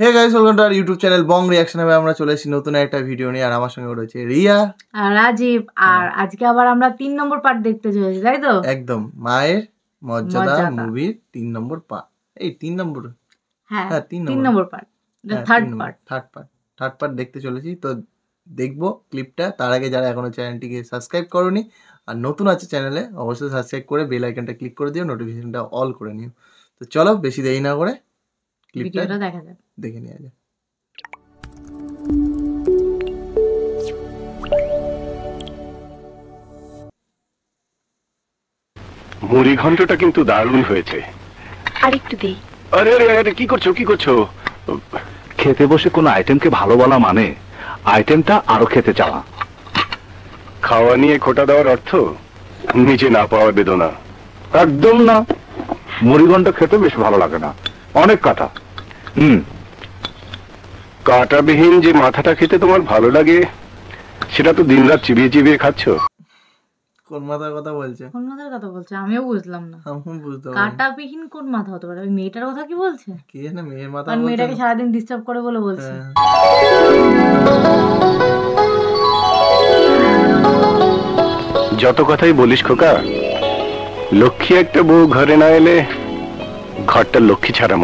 Hey guys, welcome to our YouTube channel Bong reaction. এ আমরা চলে এসেছি নতুন একটা ভিডিও নিয়ে, আর আমার সঙ্গে রয়েছে রিয়া আর রাজীব। আর আজকে আবার আমরা 3 নম্বর পার্ট দেখতে চলেছি, তাই তো? একদম, মায়ের মর্যাদা মুভির 3 নম্বর পার্ট। এই 3 নম্বর, হ্যাঁ 3 নম্বর পার্ট, থার্ড পার্ট দেখতে চলেছি। তো দেখবো ক্লিপটা। তার আগে যারা এখনো চ্যানেলটিকে সাবস্ক্রাইব করোনি আর নতুন আছে চ্যানেলে, অবশ্যই সাবস্ক্রাইব করে বেল আইকনটা ক্লিক করে দিও, নোটিফিকেশনটা অল করে নিও। তো চলো বেশি দেরি না করে ক্লিপটা দেখা যাক, দেখে নেওয়া যাক। মুড়ি ঘন্টটা কিন্তু দারুণ হয়েছে। আরেকটু দেই। আরে আরে আরে, কি করছো? খেতে বসে কোনো আইটেমকে ভালো বলা মানে আইটেমটা আরো খেতে চাওয়া। খাওয়া নিয়ে খোটা দেওয়ার অর্থ নিজে না পাওয়া বেদনা। একদম না, মুড়ি ঘন্ট খেতে বেশ ভালো লাগে না, অনেক কাটা। কাটাবিহীন যে মাথাটা খেতে তোমার ভালো লাগে, সেটা তো দিনরাত চিবিয়ে চিবিয়ে খাচ্ছ। কোন মাথার কথা বলছে? কোন মাথার কথা বলছে আমিও বুঝলাম না। আমি বুঝতে পারি কাটাবিহীন কোন মাথা হতে পারে? ওই মেয়েটার কথা কি বলছে? কি জানে, মেয়ের মাথা। আর মেয়েটাকে সারাদিন ডিস্টার্ব করে বলে বলছে। যত কথাই বলিস খোকা, লক্ষ্মী একটা বউ ঘরে না এলে ঘরটা লক্ষ্মী ছাড়া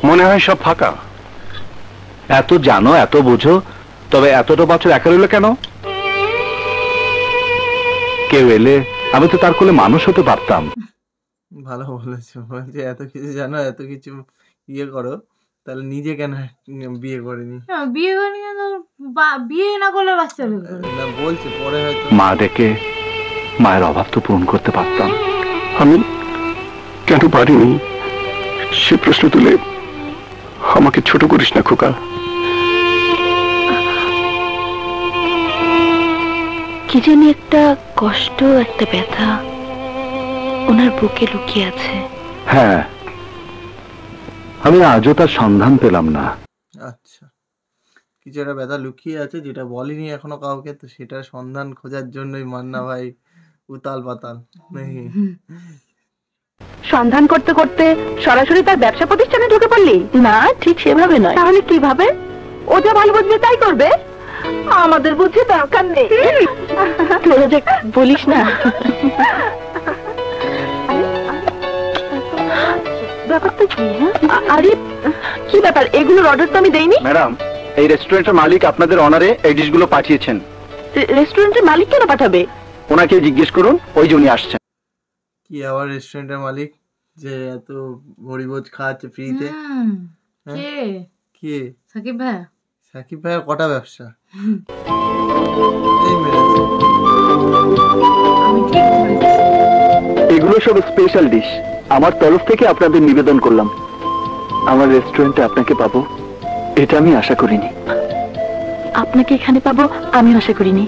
মনে হয় সব ফাঁকা। এত জানো, এত বুঝো, তবে এতটা বছর একা রইল কেন? কেউ এলে আমি তো তার কোলে মানুষ হতে পারতাম। ভালো বলেছো, বলছে এত কিছু জানো, এত কিছু ইয়ে করো, তাহলে নিজে কেন বিয়ে করেনি? বিয়ে করেনি কেন? বিয়ে না করলে বাচ্চা না বলছে পরে হয়তো। মা ডেকে মায়ের অভাব তো পূরণ করতে পারতাম। আমি কেন পারিনি সে প্রশ্ন তুলে আমাকে ছোট করিস না খোকা। কি জানি একটা কষ্ট, একটা ব্যথা ওনার বুকে লুকিয়ে আছে। হ্যাঁ, আমি আজও তার সন্ধান পেলাম না। আচ্ছা, কিছু একটা ব্যথা লুকিয়ে আছে যেটা বলিনি এখনো কাউকে, তো সেটার সন্ধান খোঁজার জন্যই মান্না ভাই উতাল পাতাল। সন্ধান করতে করতে সরাসরি তার ব্যবসা প্রতিষ্ঠানে ঢুকে পড়লি? না, ঠিক সেভাবে নয়। তাহলে কিভাবে? ও যা ভালো বুঝবে তাই করবে, আমাদের বুঝে দরকার নেই। তোরা যে বলিস না। ব্যাপারটা কি? আরে কি ব্যাপার? এগুলোর অর্ডার তো আমি দেইনি। ম্যাডাম, এই রেস্টুরেন্টের মালিক আপনাদের অনারে এই ডিশগুলো পাঠিয়েছেন। রেস্টুরেন্টের মালিক কেন পাঠাবে? ওনাকে জিজ্ঞেস করুন, ওই জন্য আসছেন। কি আবার রেস্টুরেন্টের মালিক যে এত ভরিভোজ খাচ্ছে ফ্রিতে? কে? কে? সাকিব ভাই। সাকিব ভাইয়ের কটা ব্যবসা? এগুলো সব স্পেশাল ডিশ, আমার তরফ থেকে আপনাদের নিবেদন করলাম। আমার রেস্টুরেন্টে আপনাকে পাবো এটা আমি আশা করিনি। আপনাকে এখানে পাবো আমি আশা করিনি।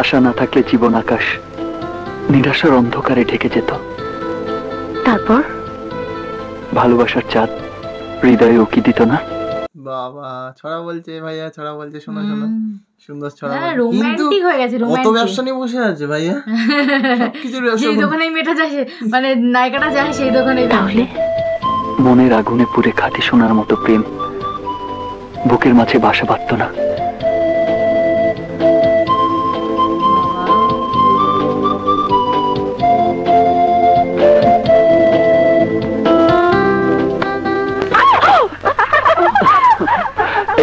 আশা না থাকলে জীবন আকাশ নিরাশার অন্ধকারে ঢেকে যেত। তারপর ভালোবাসার চাঁদ হৃদয়ে উকি দিত না। বাবা ছড়া বলছে ভাইয়া, ছড়া বলছে, শোনা শোনা, সুন্দর ছড়া। রোমান্টিক হয়ে গেছে। কত ব্যবসা নিয়ে বসে আছে ভাইয়া, সবকিছুর ব্যবসা। সেই দোকানেই মেয়েটা যায়, মানে নায়িকাটা যায় সেই দোকানেই। তাহলে মনের আগুনে পুড়ে খাঁটি সোনার মতো প্রেম বুকের মাঝে বাসা বাঁধত না।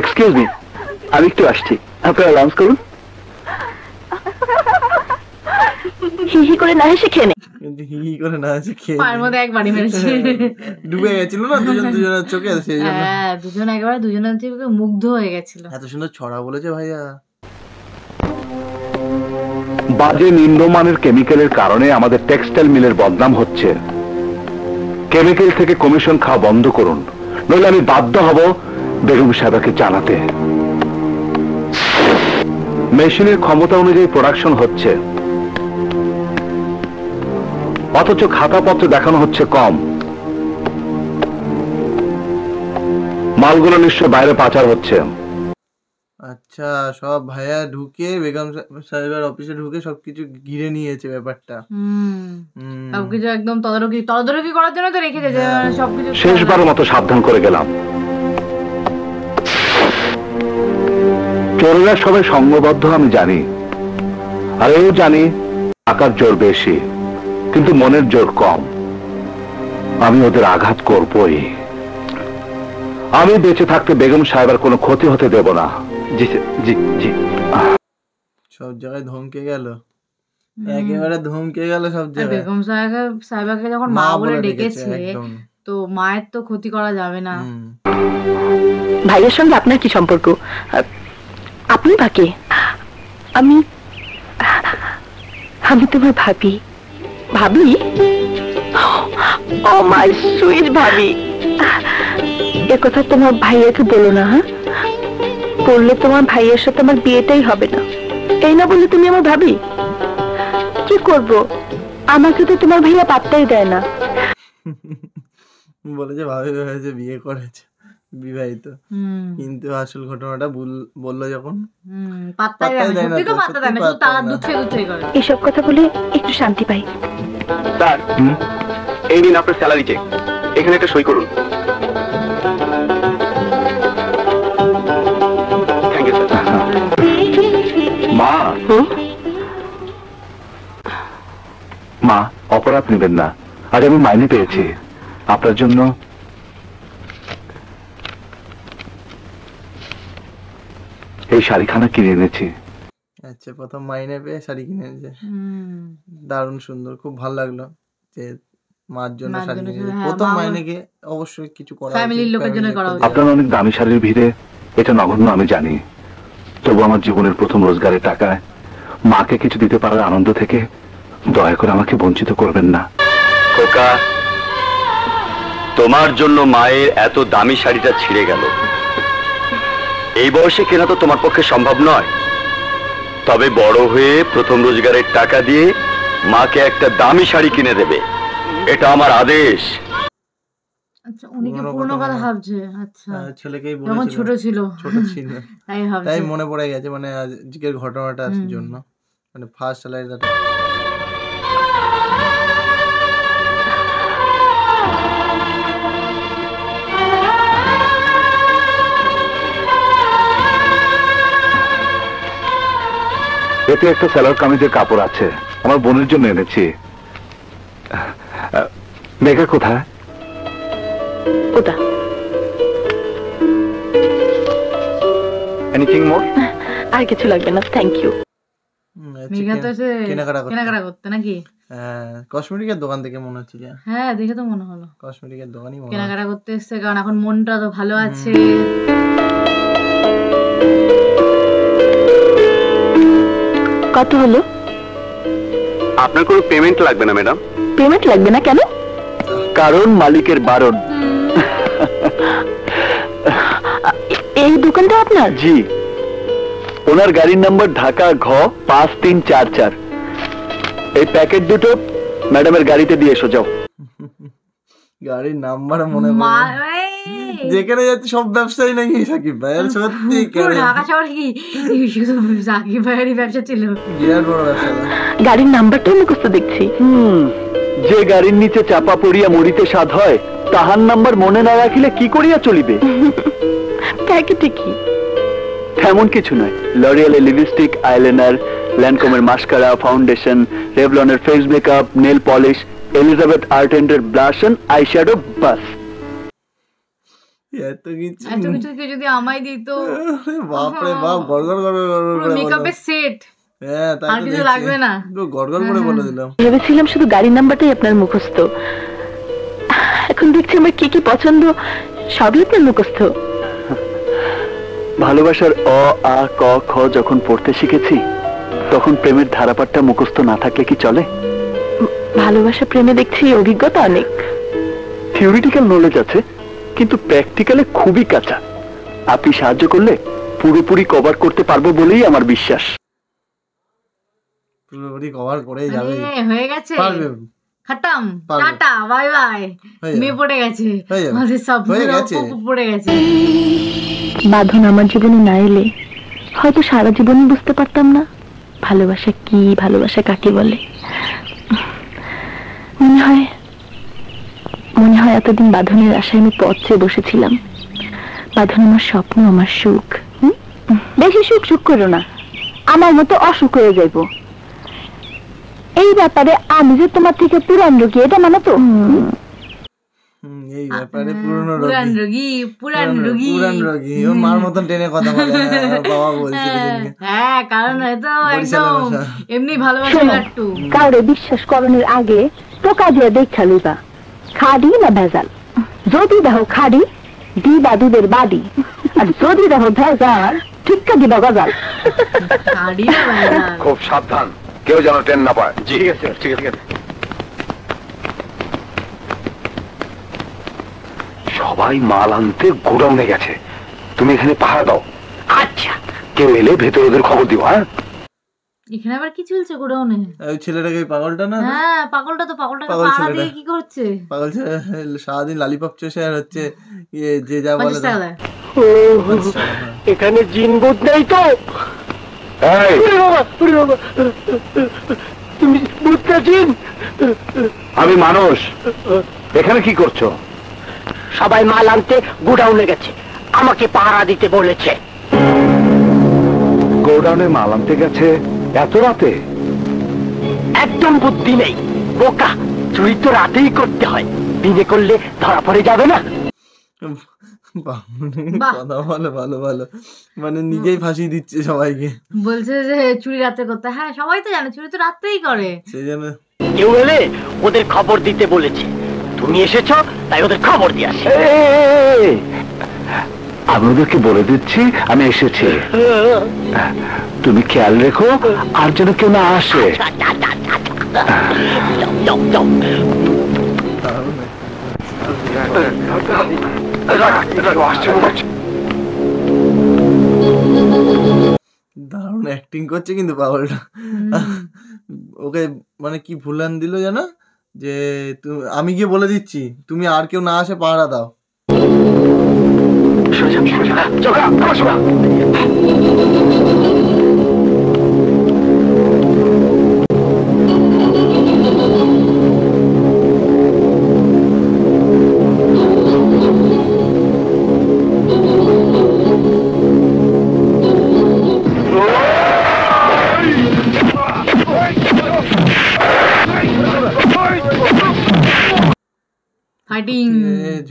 এক্সকিউজ মি, আমি একটু আসছি, আপনারা লাঞ্চ করুন। হি হি করে না হেসে খেয়ে নে। কিন্তু হি হি করে না আছে খেয়ে পায়ের মধ্যে একবারই মেরেছে। ডুবে গেছিল না দুজনের চোখে, সেই জন্য। হ্যাঁ, দুজনের চোখে মুগ্ধ হয়ে গেছিল। এত সুন্দর ছড়া বলেছে ভাইয়া। বাজে নিম্নমানের কেমিক্যালের কারণে আমাদের টেক্সটাইল মিলের বদনাম হচ্ছে। কেমিক্যাল থেকে কমিশন খাওয়া বন্ধ করুন, নইলে আমি বাধ্য হব বেগম সাহেবাকে জানাতে। মেশিনের ক্ষমতা অনুযায়ী প্রোডাকশন হচ্ছে, অথচ খাতাপত্র দেখানো হচ্ছে কম। মালগুলো নিশ্চয় বাইরে পাচার হচ্ছে। আচ্ছা, সব ভাইয়া ঢুকে বেগম সাহেবের অফিসে ঢুকে সবকিছু ঘিরে নিয়েছে ব্যাপারটা। সবকিছু একদম তদারকি করার জন্য তো রেখেছে, যে সবকিছু। শেষবারের মতো সাবধান করে গেলাম, চোরেরা সবাই সঙ্গবদ্ধ আমি জানি, আর এও জানি টাকার জোর বেশি কিন্তু মনের জোর কম। আমি ওদের আঘাত করবই। আমি বেঁচে থাকতে বেগম সাহেবের কোনো ক্ষতি হতে দেব না। জি জি জি। সব জায়গায় ধমকে গেল, একেবারে ধমকে গেল সব আর জায়গায়। বেগম সাহেবাকে যখন মা বলে ডেকেছে, একদম। তো মায়ের তো ক্ষতি করা যাবে না। ভাইয়ের সঙ্গে আপনার কি সম্পর্ক? আপনি কাকে? আমি আমি তোমার ভাবি। ভাবি? ও মাই সুইট ভাবি। এ কথা তোমার ভাইয়াকে বলো না, হ্যাঁ? বললে তোমার ভাইয়ের সাথে আমার বিয়েটাই হবে না। এই না বললে তুমি আমার ভাবি? কি করব, আমাকে তো তোমার ভাইয়া পাত্তাই দেয় না। বলেছে ভাবি হয়েছে, বিয়ে করেছে, বিবাহিত, কিন্তু আসল ঘটনাটা বললো যখন পাত্তাই দেয় না। সত্যি তো পাত্তা দেয় না, শুধু তার দুধে দুধে করে। এসব কথা বলে একটু শান্তি পাই। স্যার, এই নিন আপনার স্যালারি চেক, এখানে একটা সই করুন। Thank you sir. মা, মা অপরাধ নেবেন না, আজ আমি মাইনে পেয়েছি আপনার জন্য। এই শাড়িখানা কিনে এনেছি। আচ্ছা, প্রথম মাইনে পেয়ে শাড়ি কিনে এনেছে, দারুণ সুন্দর, খুব ভালো লাগলো যে মার জন্য শাড়ি কিনেছে প্রথম মাইনে। কে অবশ্যই কিছু করা উচিত, ফ্যামিলির লোকের জন্য করা উচিত। আপনার অনেক দামি শাড়ির ভিড়ে এটা নগণ্য আমি জানি, তবু আমার জীবনের প্রথম রোজগারের টাকায় মাকে কিছু দিতে পারার আনন্দ থেকে দয়া করে আমাকে বঞ্চিত করবেন না। খোকা, তোমার জন্য মায়ের এত দামি শাড়িটা ছিঁড়ে গেল। এই বয়সে কেনা তো তোমার পক্ষে সম্ভব নয়, তবে বড় হয়ে প্রথম রোজগারের টাকা দিয়ে মাকে একটা দামি শাড়ি কিনে দেবে, এটা আমার আদেশ। আচ্ছা, উনি কি পুরনো কথা ভাবছে? আচ্ছা, ছেলেকেই যখন বলেছিল, ছোট ছিল তাই ভাবছে, তাই মনে পড়ে গেছে, মানে আজকের ঘটনাটার জন্য, মানে ফার্স্ট স্যালারিটা। এতে একটা স্যালার কামিজের কাপড় আছে, আমার বোনের জন্য এনেছি। মেঘা কোথায়? ওটা এনিথিং মোর? আর কিছু লাগবে না, থ্যাংক ইউ। মেঘা তো এসে কেনাকাটা করতে নাকি? হ্যাঁ, কসমেটিকের দোকান থেকে মনে হচ্ছে যে। হ্যাঁ, দেখে তো মনে হলো কসমেটিকের দোকানই মনে হয়। কেনাকাটা করতে এসছে, কারণ এখন মনটা তো ভালো আছে। কত হলো? আপনার কোনো পেমেন্ট লাগবে না ম্যাডাম। পেমেন্ট লাগবে না কেন? কারণ মালিকের বারণ। এই দোকানটা আপনার? জি, ওনার গাড়ির নাম্বার ঢাকা ঘ 5344। এই প্যাকেট দুটো ম্যাডামের গাড়িতে দিয়ে এসো, যাও। গাড়ির নাম্বার মনে পড়ে, যেখানে যাচ্ছে সব ব্যবসায়ী নাকি সাকিব ভাইয়ের। সত্যি ঢাকা শহরে কি শুধু সাকিব ভাইয়েরই ব্যবসা ছিল? বিরাট বড় ব্যবসা। গাড়ির নাম্বারটাও মুখস্থ দেখছি। যে গাড়ির নিচে চাপা পড়িয়া মরিতে স্বাদ হয়, তাহার নাম্বার মনে না রাখিলে কি করিয়া চলিবে? প্যাকেটে কি? তেমন কিছু নয়। লরিয়ালের লিপস্টিক, আইলাইনার, ল্যান্ডকমের মাস্কারা, ফাউন্ডেশন, রেভলনের face makeup, nail polish, Elizabeth আর্টেন্ডের ব্লাশ এন্ড আইশ্যাডো, বাস। এত কিছু যদি আমায় দিত, বাপরে বাপ, গড়গড় করে মেকআপের সেট। হ্যাঁ, তাই আর কিছু লাগবে না, গড়গড় করে বলে দিলাম। ভেবেছিলাম শুধু গাড়ির নাম্বারটাই আপনার মুখস্থ, এখন দেখছি আমার কি কি পছন্দ সবই আপনার মুখস্থ। ভালোবাসার অ আ ক খ যখন পড়তে শিখেছি, তখন প্রেমের ধারাপাতটা মুখস্থ না থাকলে কি চলে? ভালোবাসা প্রেমে দেখছি অভিজ্ঞতা অনেক। থিওরিটিক্যাল নলেজ আছে, কিন্তু প্র্যাকটিক্যালে খুবই কাঁচা। আপনি সাহায্য করলে পুরোপুরি কভার করতে পারবো বলেই আমার বিশ্বাস। পুরোপুরি কভার করেই যাবে। হয়ে গেছে, পারবে। খতম, টাটা, বাই বাই। মেয়ে পড়ে গেছে, আমাদের সব পড়ে গেছে। বাঁধন আমার জীবনে না এলে হয়তো সারা জীবনই বুঝতে পারতাম না ভালোবাসা কি, ভালোবাসা কাকে বলে। মনে হয় এতদিন বাঁধনের আশায় আমি পথ চেয়ে বসেছিলাম। বাঁধন আমার স্বপ্ন, আমার সুখ। বেশি সুখ সুখ করো না, আমার মতো অসুখ হয়ে যাইব। এই ব্যাপারে আমি যে তোমার থেকে পুরান রোগী এটা মানে তো? এই ব্যাপারে পুরনো পুরান রোগী পুরান রোগী ওর মার মতন টেনে কথা বলে। বাবা বলছিল হ্যাঁ, কারণ হয়তো একদম এমনি ভালোবাসা একটু। কাউরে বিশ্বাস করণের আগে টোকা দিয়ে দেখা লইবা খাড়ি না ভেজাল। যদি দেখো খাড়ি দিবা দুধের বাড়ি, আর যদি দেখো ভেজাল ঠিকটা দিবা গজাল। খুব সাবধান, কেউ যেন ট্রেন না পায়। ঠিক আছে ঠিক আছে। সবাই মাল আনতে গোডাউনে গেছে, তুমি এখানে পাহারা দাও। আচ্ছা, কেউ এলে ভেতরে ওদের খবর দিও। হ্যাঁ, এখানে আবার কি চলছে গোডাউনে? ওই ছেলেটাকে পাগলটা না? হ্যাঁ, পাগলটাকে পাহারা দিয়ে কি করছে? পাগল ছেলে সারাদিন লালিপপ চষে আর হচ্ছে যে যা বলে। এখানে জিন ভূত নেই তো? তুমি ভূতটা জিন? আমি মানুষ। এখানে কি করছো? সবাই মাল আনতে গোডাউনে গেছে, আমাকে পাহারা দিতে বলেছে। গোডাউনে মাল আনতে গেছে এত রাতে? একদম বুদ্ধি নেই, বোকা। চুরি তো রাতেই করতে হয়, দিনে করলে ধরা পড়ে যাবে না। কথা বলে ভালো ভালো, মানে নিজেই ফাঁসি দিচ্ছে সবাইকে। বলছে যে চুরি রাতে করতে। হ্যাঁ, সবাই তো জানে চুরি তো রাতেই করে। সেই জন্য কেউ এলে ওদের খবর দিতে বলেছে। তুমি এসেছো তাই ওদের খবর দিয়ে আসি। আমি ওদেরকে বলে দিচ্ছি আমি এসেছি। তুমি খেয়াল রেখো আর যেন কেউ না আসে। দারুণ অ্যাক্টিং করছে কিন্তু পাগলটা। ওকে মানে কি ভুলান দিল জানো, যে আমি গিয়ে বলে দিচ্ছি তুমি আর কেউ না আসে পাহারা দাও।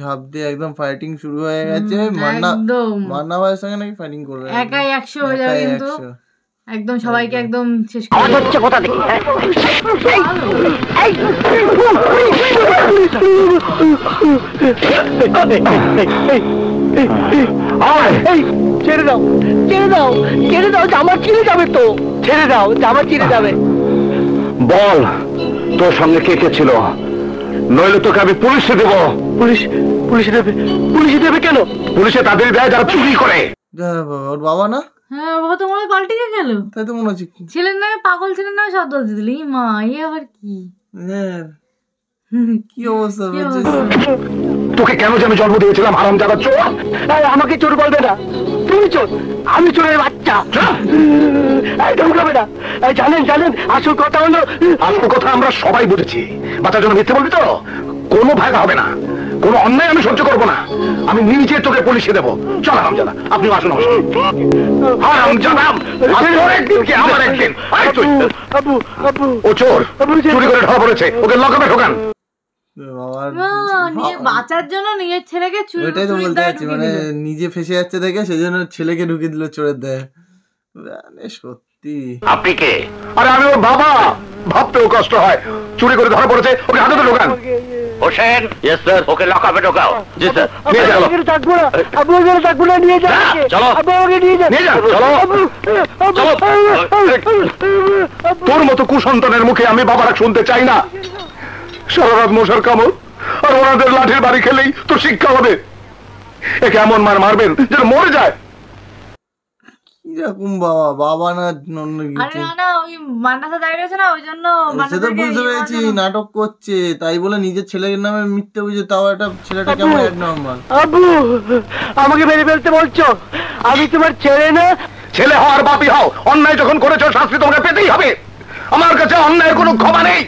ঝাঁপ দিয়ে একদম ফাইটিং শুরু হয়ে গেছে। মান্না ভাইয়ের সঙ্গে নাকি ফাইটিং করবে, একাই 100 হয়ে যাবে কিন্তু একদম সবাইকে একদম শেষ করে হচ্ছে কথা দেখি। ছেড়ে দাও ছেড়ে দাও ছেড়ে দাও, জামা চিরে যাবে তো। ছেড়ে দাও, জামা চিরে যাবে। বল তোর সঙ্গে কে কে ছিল, নইলে তোকে আমি পুলিশে দেবো। পুলিশে দেবে কেন? পুলিশে তাদের দেয় যারা চুরি করে। ওর বাবা না? হ্যাঁ, বাবা তো মনে হয় পাল্টে গেল। তাই তো মনে হচ্ছে। ছেলের নামে পাগল, ছেলের নামে শব্দ দিলি। মা, এ আবার কি? কি অবস্থা? তোকে কেন যে আমি জন্ম দিয়েছিলাম হারামজাদা চোর? আমাকে চোর বলবে না, তুমি চোর, আমি চোরের বাচ্চা। ঢুকাবে না। জানেন আসল কথা হলো, আসল কথা আমরা সবাই বুঝেছি। বাচ্চার জন্য মিথ্যে বলবি তো? কোনো ভাগ হবে না, কোনো অন্যায় আমি সহ্য করবো না। আমি নিজে তোকে পুলিশে দেবো। চল হারামজাদা, আপনি আসুন। হারামজাদা, একদিন কি আমার একদিন। ও চোর, চুরি করে ঢোকা পড়েছে, ওকে লকআপে ঢোকান। বাঁচার জন্য নিজের ছেলেকে চুরি। ওইটাই তো বলতে যাচ্ছি, মানে নিজে ফেসে যাচ্ছে দেখে সেজন্য ছেলেকে ঢুকিয়ে দিল চোরের দেয়। সত্যি। আপনি কে? আরে আমি ওর বাবা, ভাবতেও কষ্ট হয়। চুরি করে ধরা পড়েছে, ওকে হাতে ঢোকান। হোসেন, ইয়েস স্যার, ওকে লকআপে ঢোকাও। জি স্যার। নিয়ে চলো। থাকবো না, নিয়ে যাও। চলো, নিয়ে যাও। চলো, তোর মতো কুসন্তানের মুখে আমি বাবারা শুনতে চাই না। সারা রাত মশার কামড় আর ওনাদের লাঠির বাড়ি খেলেই তো শিক্ষা হবে। একে এমন মার মারবেন যেন মরে যায়। কিরকম বাবা না বুঝতে পেরেছি, নাটক করছে তাই বলে নিজের ছেলের নামে মিথ্যে বুঝে, তাও একটা ছেলেটা কেমন এক নম্বর। আব্বু, আমাকে মেরে ফেলতে বলছো? আমি তোমার ছেলে না? ছেলে হওয়ার বাপি হও, অন্যায় যখন করেছো শাস্তি তোমাকে পেতেই হবে। আমার কাছে অন্যায়ের কোনো ক্ষমা নেই।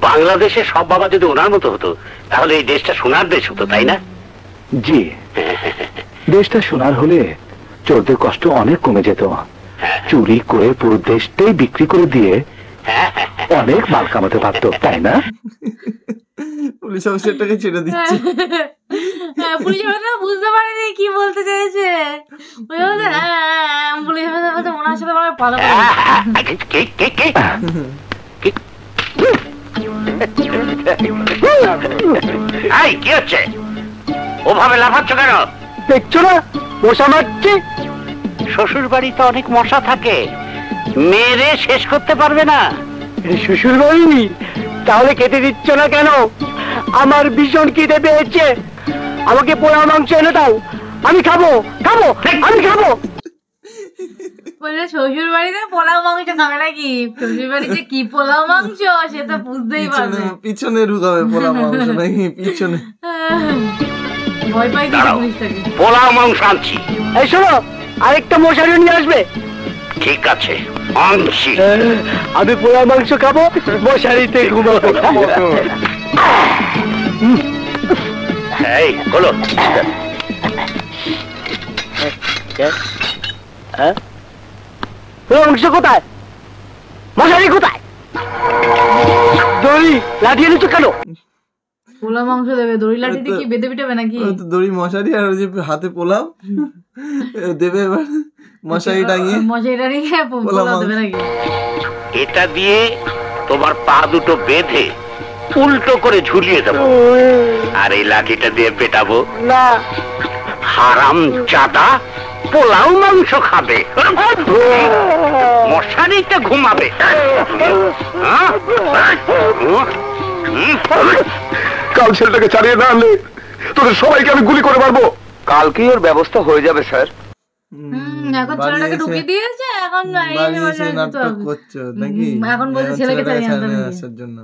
বাংলাদেশের সব বাবা যদি ওনার মতো হতো তাহলে এই দেশটা সোনার দেশ হতো, তাই না? জি, দেশটা সোনার হলে চোরদের কষ্ট অনেক কমে যেত। চুরি করে পুরো দেশটাই বিক্রি করে দিয়ে অনেক মাল কামাতে পারতো, তাই না? পুলিশ অফিসারটাকে ছেড়ে দিচ্ছে। পুলিশ অফিসার বুঝতে পারেনি কি বলতে চাইছে। পুলিশ অফিসার ওনার সাথে ভালো কি হচ্ছে? ওভাবে লাফাচ্ছ কেন? দেখছো না মশা মারছে? শ্বশুর বাড়িতে অনেক মশা থাকে, মেরে শেষ করতে পারবে না। শ্বশুর বাড়ি তাহলে খেতে দিচ্ছ না কেন? আমার ভীষণ খিদে পেয়েছে, আমাকে পোড়া মাংস এনে দাও, আমি খাবো খাবো আমি খাবো। বললে শ্বশুর বাড়িতে পোলাও মাংস খাবে নাকি? শ্বশুর বাড়িতে কি পোলাও মাংস সে তো বুঝতেই পারবে। পিছনে ঢুকাবে পোলাও মাংস নাকি পিছনে? ভয় পাই পুলিশটাকে। পোলাও মাংস আনছি। এই শোনো, আরেকটা মশারি নিয়ে আসবে। ঠিক আছে আনছি। আমি পোড়া মাংস খাবো, মশারিতে ঘুমাবো। এই বলো, মাংস কোথায়? মশারি কোথায়? দড়ি লাঠি এনেছো কেন? পোলা মাংস দেবে, দড়ি লাঠি দিয়ে কি বেঁধে পিটাবে নাকি? দড়ি মশারি আর ওই যে হাতে পোলাও দেবে, এবার মশারি টাঙিয়ে পোলাও দেবে নাকি? এটা দিয়ে তোমার পা দুটো বেঁধে উল্টো করে ঝুলিয়ে দেবো, আর এই লাঠিটা দিয়ে পেটাবো। না, হারাম জাদা পোলাও মাংস খাবে, মশারিতে ঘুমাবে। কাল ছেলেটাকে ছাড়িয়ে না আনলে তোদের সবাইকে আমি গুলি করে মারবো। কালকেই ওর ব্যবস্থা হয়ে যাবে স্যার। এখন ছেলেটাকে ঢুকিয়ে দিয়েছে, এখন নাটক করছো নাকি? এখন বলছে ছেলেকে আসার জন্য।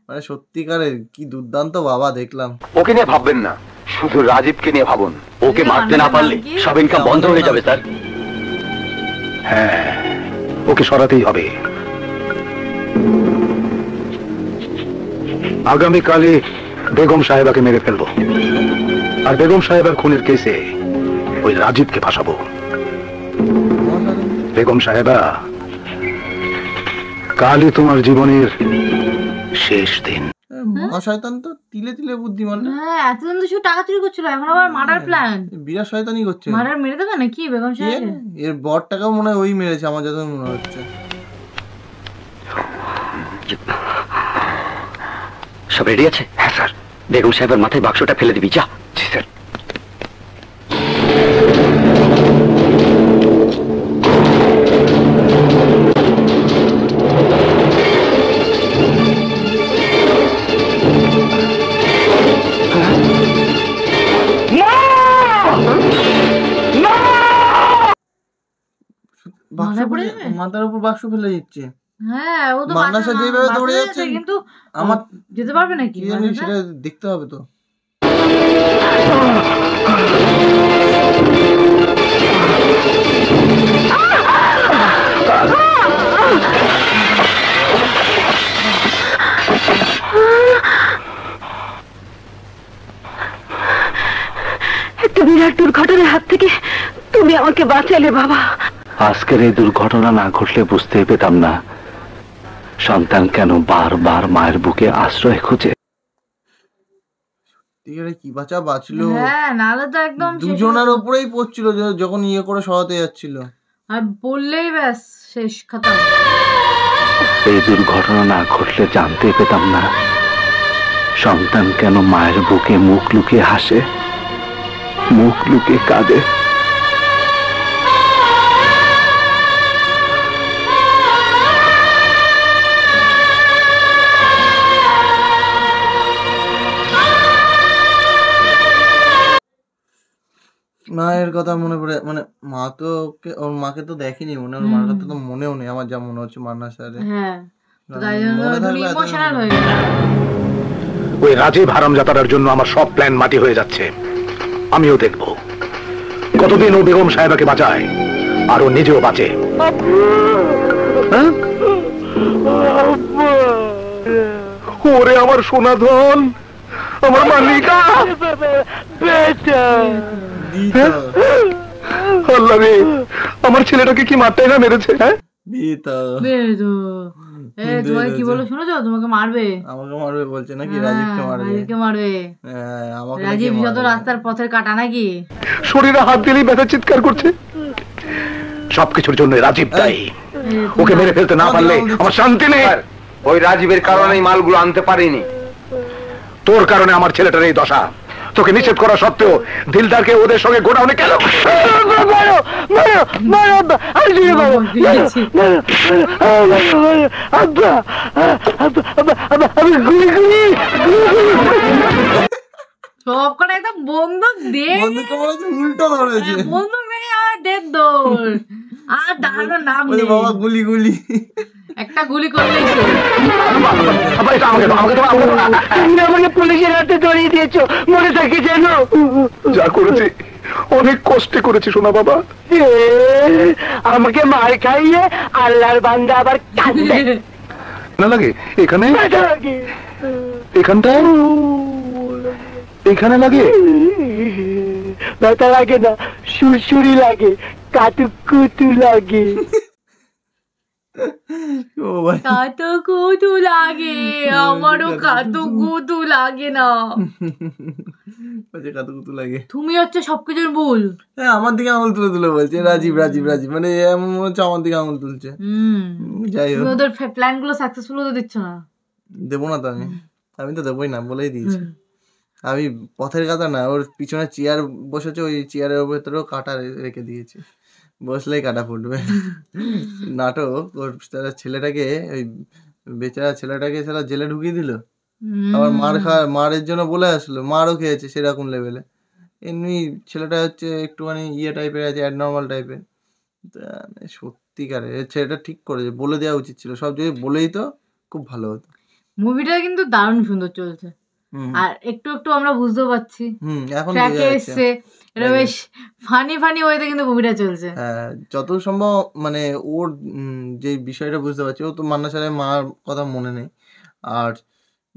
মানে সত্যিকারের কি দুর্দান্ত বাবা দেখলাম। ওকে নিয়ে ভাববেন না, শুধু রাজীবকে নিয়ে ভাবুন। ওকে মারতে না পারলে সব ইনকাম বন্ধ হয়ে যাবে স্যার। হ্যাঁ, ওকে সরাতেই হবে। আগামীকালই বেগম সাহেবাকে মেরে ফেলবো, আর বেগম সাহেবের খুনের কেসে ওই রাজীবকে ফাঁসাবো। বেগম সাহেবা, কালই তোমার জীবনের শেষ দিন। শয়তান তো তিলে তিলে বুদ্ধিমান। হ্যাঁ, এতদিন তো শুধু টাকা চুরি করছিল, এখন আবার মার্ডার প্ল্যান। বিরাট শয়তানি করছে। মার্ডার মেরে দেবে নাকি বেগম সাহেব? এর বরটাকেও মনে হয় ওই মেরেছে আমার যত মনে হচ্ছে। সব রেডি আছে? হ্যাঁ স্যার। বেগম সাহেবের মাথায় বাক্সটা ফেলে দিবি, যা। জি স্যার। মাথার উপর বাক্স ফেলে দিচ্ছে। হ্যাঁ, ও তো মান্নাসা যেভাবে দৌড়ে যাচ্ছে, কিন্তু আমার যেতে পারবে নাকি? সেটা দেখতে হবে তো। একটা বিরাট দুর্ঘটনার হাত থেকে তুমি আমাকে বাঁচালে বাবা। আজকের এই দুর্ঘটনা না ঘটলে বুঝতেই পেতাম না সন্তান কেন বারবার মায়ের বুকে আশ্রয় খুঁজে। কি বাঁচা বাঁচলো। হ্যাঁ, নাহলে তো একদম দুজনের উপরেই পড়ছিল যখন ইয়ে করে সরাতে যাচ্ছিল, আর বললেই ব্যাস শেষ খতম। এই দুর্ঘটনা না ঘটলে জানতেই পেতাম না সন্তান কেন মায়ের বুকে মুখ লুকিয়ে হাসে, মুখ লুকিয়ে কাঁদে। মায়ের কথা মনে পড়ে, মানে মা তো ওর মাকে তো দেখেনি, মনে ওর মার কথা তো মনেও নেই আমার, যা মনে হচ্ছে মান্না স্যারের। হ্যাঁ, তাই জন্য ইমোশনাল হয়ে গেল। ওই রাজীব হারামজাদার জন্য আমার সব প্ল্যান মাটি হয়ে যাচ্ছে। আমিও দেখব কতদিন ও বেগম সাহেবাকে বাঁচায় আর ও নিজেও বাঁচে। ওরে আমার সোনা ধন, আমার মালিকা, আল্লাহ রে, আমার ছেলেটাকে কি মারটাই না মেরেছে? হ্যাঁ, বিতা বেরো তোমাকে কি বলো শুনেছো? তোমাকে মারবে। আমাকে মারবে বলছে নাকি? রাজীবকে মারবে? রাজীবকে মারবে। হ্যাঁ, আমাকে রাজীব নাকি যত মারবে? রাস্তার পথের কাটা নাকি? শরীরে হাত দিলেই ব্যথা চিৎকার করছে। সবকিছুর জন্য রাজীব দায়ী। ওকে মেরে ফেলতে না পারলে আমার শান্তি নেই। ওই রাজীবের কারণেই মালগুলো আনতে পারিনি। তোর কারণে আমার ছেলেটার এই দশা। তোকে নিষেধ করা সত্ত্বেও দিলদারকে ওদের সঙ্গে গোডাউনে কেন? সব কটা একদম বন্দুক দিয়ে বন্ধুকে মনে হচ্ছে উল্টো ধরেছে। বন্দুক মেরে আর দেড় দৌড় আর দাঁড়ানোর নাম ওরে নেই। বাবা, গুলি গুলি। একটা গুলি করলেই তো। আমাকে পুলিশের হাতে ধরিয়ে দিয়েছো, মনে থাকে যেন। যা করেছি অনেক কষ্টে করেছি সোনা বাবা। আমাকে মার খাইয়ে আল্লাহর বান্দা আবার কাঁদবে না লাগে এখানে, ব্যথা লাগে। এখানটায়, এখানে লাগে। ব্যথা লাগে না, সুরসুরি লাগে, কাতুকুতু লাগে। ও ভাই, কাতো কুতু লাগে, আমারও কাতো কুতু লাগে না। বলছে কাতুকুতু লাগে। তুমি হচ্ছে সবকিছুর ভুল। হ্যাঁ, আমার দিকে আঙুল তুলে তুলে বলছে রাজীব রাজীব রাজীব, মানে এমন মনে হচ্ছে আমার দিকে আঙুল তুলছে। যাই হোক, তুমি ওদের প্ল্যান গুলো সাকসেসফুল হতে দিচ্ছ না। দেবো না তো আমি তো দেবোই না, বলেই দিয়েছি। আমি পথের কাটা না, ওর পিছনে চেয়ার বসেছে, ওই চেয়ারের ভেতরেও কাটা রেখে দিয়েছি, বসলেই কাটা ফুটবে। নাটক। ওর তারা ছেলেটাকে, ওই বেচারা ছেলেটাকে সারা জেলে ঢুকিয়ে দিল, আবার মারের জন্য বলে আসলো, মারও খেয়েছে সেরকম লেভেলে। এমনি ছেলেটা হচ্ছে একটুখানি ইয়ে টাইপের আছে, অ্যাডনর্মাল টাইপের। সত্যিকারে ছেলেটা ঠিক করেছে, বলে দেওয়া উচিত ছিল, সব যদি বলেই তো খুব ভালো হতো। মুভিটা কিন্তু দারুণ সুন্দর চলছে, আর একটু একটু আমরা বুঝতেও পারছি এখন ট্র্যাকে এসছে, এটা বেশ ফানি ফানি ওয়েতে কিন্তু মুভিটা চলছে। হ্যাঁ, যত সম্ভব মানে ওর যে বিষয়টা বুঝতে পারছি, ও তো মান্না সাহেবের মার কথা মনে নেই, আর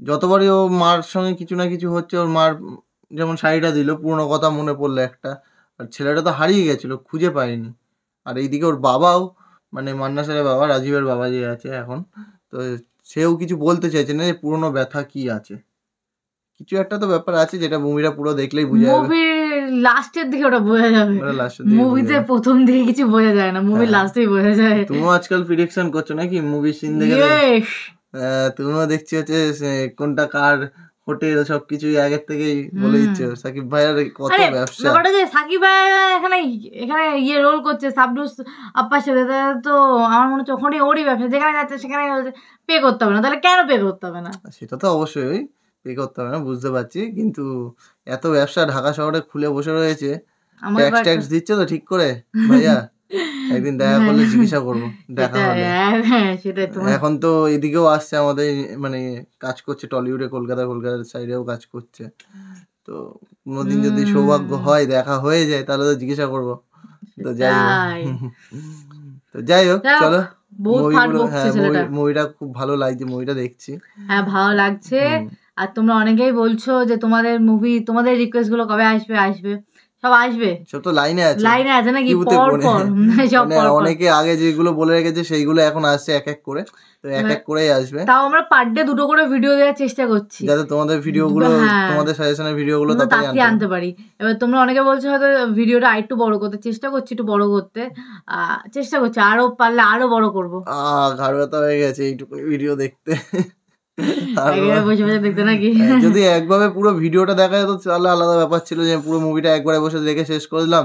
যতবারই ও মার সঙ্গে কিছু না কিছু হচ্ছে, ওর মার যেমন শাড়িটা দিল, পুরোনো কথা মনে পড়লো একটা, আর ছেলেটা তো হারিয়ে গেছিলো, খুঁজে পায়নি। আর এইদিকে ওর বাবাও, মানে মান্না সাহেবের বাবা, রাজীবের বাবা যে আছে এখন, তো সেও কিছু বলতে চাইছে না যে পুরোনো ব্যথা কি আছে, কিছু একটা তো ব্যাপার আছে যেটা মুভিটা পুরো দেখলেই বোঝা যাবে। মুভির লাস্টের দিকে ওটা বোঝা যাবে, ওটা লাস্টের দিকে বোঝা মুভিতে যাবে। প্রথম দিকে কিছু বোঝা যায় না, মুভির হ্যাঁ। লাস্টেই বোঝা যায়। তুমিও আজকাল প্রিডিকশন করছো নাকি মুভি সিন দেখে? Yes! তুমিও দেখছি হচ্ছে কোনটা কার হোটেল সবকিছুই আগের থেকেই বলে দিচ্ছে। সাকিব ভাইয়ের কত আরে ব্যবসা। ব্যাপারটা যে সাকিব ভাই এখানে এখানে ইয়ে রোল করছে সাবডুস আপ্পার সাথে, তাহলে তো আমার মনে হচ্ছে ওখানে ওরই ব্যবসা, যেখানে যাচ্ছে সেখানে পে করতে হবে না, তাহলে কেন পে করতে হবে না? সেটা তো অবশ্যই পে করতে হবে না, বুঝতে পারছি, কিন্তু এত ব্যবসা ঢাকা শহরে খুলে বসে রয়েছে, আমার ট্যাক্স ট্যাক্স দিচ্ছে তো ঠিক করে ভাইয়া? একদিন দেখা করলে জিজ্ঞাসা করবো, দেখা হলে। সেটাই তো। এখন তো এদিকেও আসছে আমাদের, মানে কাজ করছে টলিউডে, কলকাতার সাইডেও কাজ করছে, তো কোনোদিন যদি সৌভাগ্য হয় দেখা হয়ে যায় তাহলে তো জিজ্ঞাসা করবো। তো যাই হোক, তো যাই হোক, চলো মুভিটা খুব ভালো লাগছে, মুভিটা দেখছি। হ্যাঁ, ভালো লাগছে। আর তোমরা অনেকেই বলছো যে তোমাদের মুভি, তোমাদের রিকোয়েস্ট গুলো কবে আসবে, সব আসবে, সব তো লাইনে আছে নাকি পর পর সব পর পর। অনেকে আগে যেগুলো বলে রেখেছে সেইগুলো এখন আসছে এক এক করে, তো এক এক করেই আসবে। তাও আমরা পার ডে 2টো করে ভিডিও দেওয়ার চেষ্টা করছি, যাতে তোমাদের ভিডিওগুলো, তোমাদের সাজেশনের ভিডিওগুলো তাড়াতাড়ি আনতে পারি। এবার তোমরা অনেকে বলছো হয়তো ভিডিওটা আরেকটু বড় করতে, চেষ্টা করছি একটু বড় করতে, চেষ্টা করছি, আরো পারলে আরো বড় করবো। ঘাড় ব্যথা হয়ে গেছে এইটুকু ভিডিও দেখতে। বসে বসে দেখতে নাকি? যদি একভাবে পুরো ভিডিওটা দেখা যেত তাহলে আলাদা ব্যাপার ছিল, যে পুরো মুভিটা একবারে বসে দেখে শেষ করে দিলাম।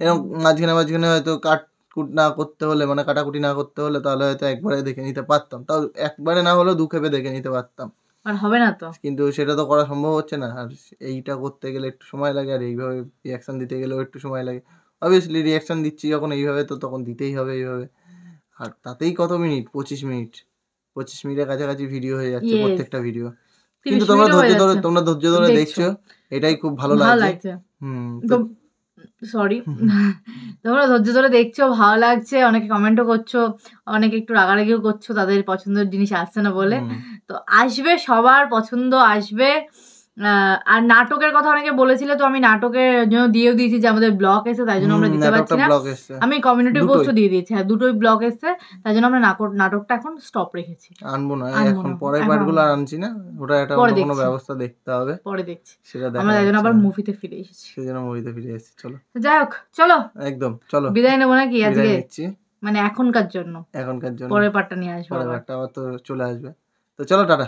এরকম মাঝখানে হয়তো কাটকুট না করতে হলে, মানে কাটাকুটি না করতে হলে, তাহলে হয়তো একবারে দেখে নিতে পারতাম, তাও একবারে না হলেও 2 খেপে দেখে নিতে পারতাম। আর হবে না তো, কিন্তু সেটা তো করা সম্ভব হচ্ছে না, আর এইটা করতে গেলে একটু সময় লাগে, আর এইভাবে রিয়াকশন দিতে গেলেও একটু সময় লাগে। অবভিয়াসলি রিয়াকশন দিচ্ছি যখন এইভাবে, তো তখন দিতেই হবে এইভাবে। আর তাতেই কত মিনিট, 25 মিনিটের কাছাকাছি ভিডিও হয়ে যাচ্ছে প্রত্যেকটা ভিডিও। কিন্তু তোমরা ধৈর্য ধরে দেখছো, এটাই খুব ভালো লাগছে। সরি, তোমরা ধৈর্য ধরে দেখছো, ভালো লাগছে। অনেকে কমেন্টও করছো, অনেকে একটু রাগারাগিও করছো তাদের পছন্দের জিনিস আসছে না বলে। তো আসবে, সবার পছন্দ আসবে, আর নাটকের কথা অনেকে বলেছিল, তো আমি নাটকের জন্য দিয়েও দিয়েছি যে আমাদের ব্লক এসে, তাই জন্য আমরা দিতে পারছি না। ব্লগ এসছে, আমি কমিউনিটি দুটোই। পোস্টও দিয়ে দিয়েছি, হ্যাঁ দুটোই ব্লক এসছে, তাই জন্য আমরা নাটকটা এখন স্টপ রেখেছি। আনবো না আনবো এখন, না, পরের এখন পার্টগুলো আর আনছি না, ওটা একটা পরে অন্য কোনো দেখছি। ব্যবস্থা দেখতে হবে, পরে দেখছি, সেটা দেখা আমরা তাই জন্য যাচ্ছে। আবার মুভিতে ফিরে এসেছি। সেই জন্য মুভিতে ফিরে এসেছি। চলো তো যাই হোক, চলো একদম, চলো বিদায় নেবো নাকি বিদায় আজকে, নিচ্ছি মানে এখনকার জন্য, এখনকার জন্য। পরের পার্টটা নিয়ে আসবো পরের আবার। পার্টটা আবার তো চলে আসবে, তো চলো টাটা।